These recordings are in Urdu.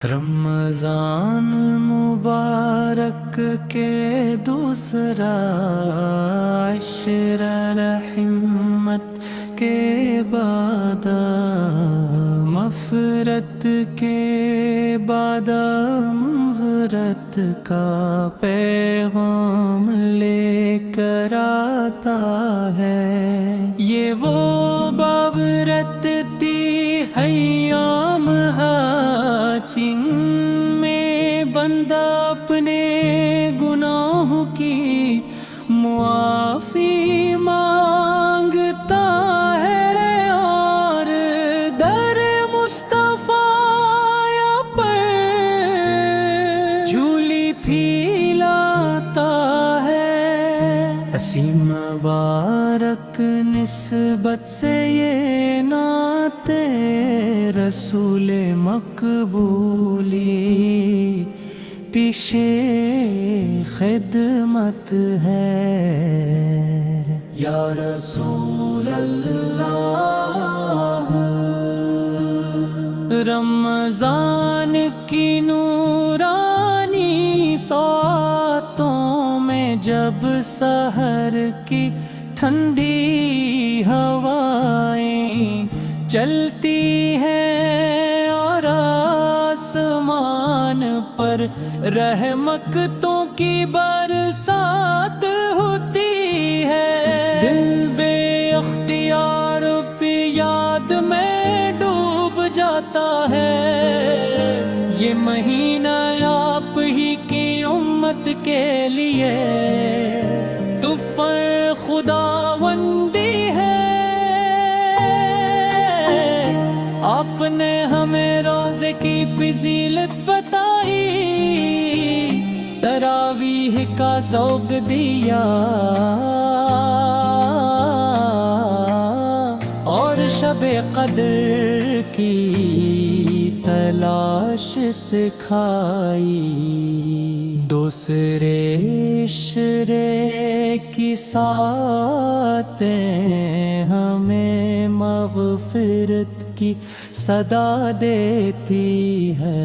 رمضان مبارک کے دوسرا عشر رحمت کے بعد مغفرت کے بعد مغفرت کا پیغام لے کر آتا ہے۔ یہ وہ بابرت تھی ایام جن میں بندہ اپنے گناہوں کی معافی مانگتا ہے اور در مصطفیٰ پر جھولی پھیلاتا ہے۔ اسی مبارک نسبت سے یہ نعت رسول مقبولی پیش خدمت ہے۔ یا رسول اللہ، رمضان کی نورانی ساعتوں میں جب سحر کی ٹھنڈی ہوائیں چلتی ہیں اور آسمان پر رحمتوں کی برسات ہوتی ہے، دل بے اختیار پہ یاد میں ڈوب جاتا ہے۔ یہ مہینہ آپ ہی کی امت کے لیے تحفہ خداوندی ہے۔ آپ نے ہمیں روزے کی فضیلت بتائی، تراویح کا ذوق دیا اور شب قدر کی تلاش سکھائی۔ دوسرے عشرے کی ساعتیں ہمیں مغفرت کی صدا دیتی ہے۔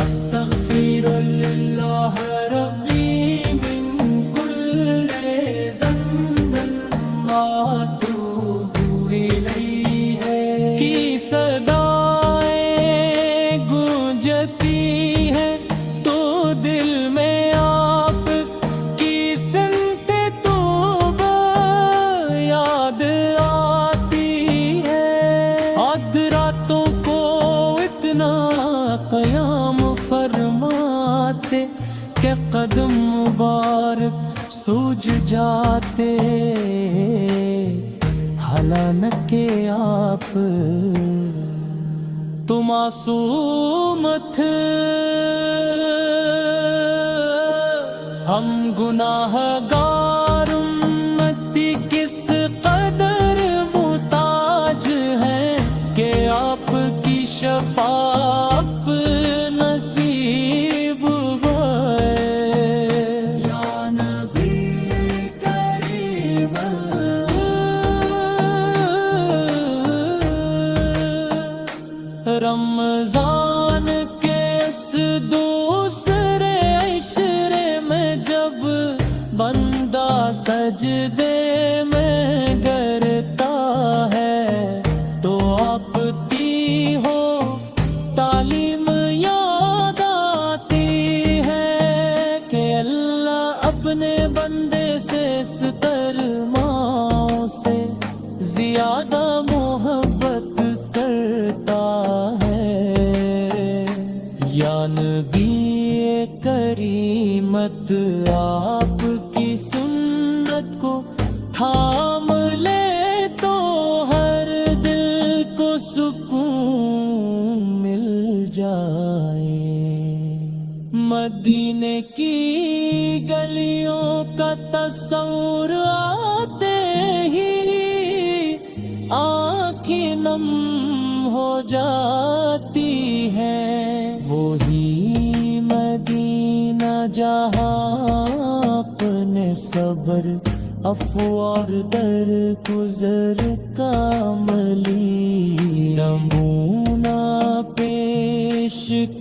استغفر اللہ ربی من کل ذنب واتوب الیہ کی صدائیں گونجتی ہیں تو دل میں آپ کی سمت توبہ یاد آتی ہے۔ راتوں کو اتنا قیام فرماتے کہ قدم مبارک سوج جاتے، حالانکہ آپ تو معصوم تھے۔ ہم گناہ گار امتی کس قدر محتاج ہیں کہ آپ کی شفاعت نصیب ہوئے۔ یا نبی کریم، رمضان کے اس دوسرے عشرے میں جب بندہ سجدے میں گرتا ہے تو آپ کی ہو تعلیم یاد آتی ہے کہ اللہ اپنے بندے سے ستر ماؤں سے زیادہ محبت کرتا ہے۔ یا نبی کریمت، آپ کی سنت کو تھام لے تو ہر دل کو سکون مل جائے۔ مدینے کی گلیوں کا تصور آتے ہی آنکھیں نم ہو جاتی ہیں۔ وہی مدینہ جہاں اپنے صبر عفو اور در گزر کا عملی نمونہ پیش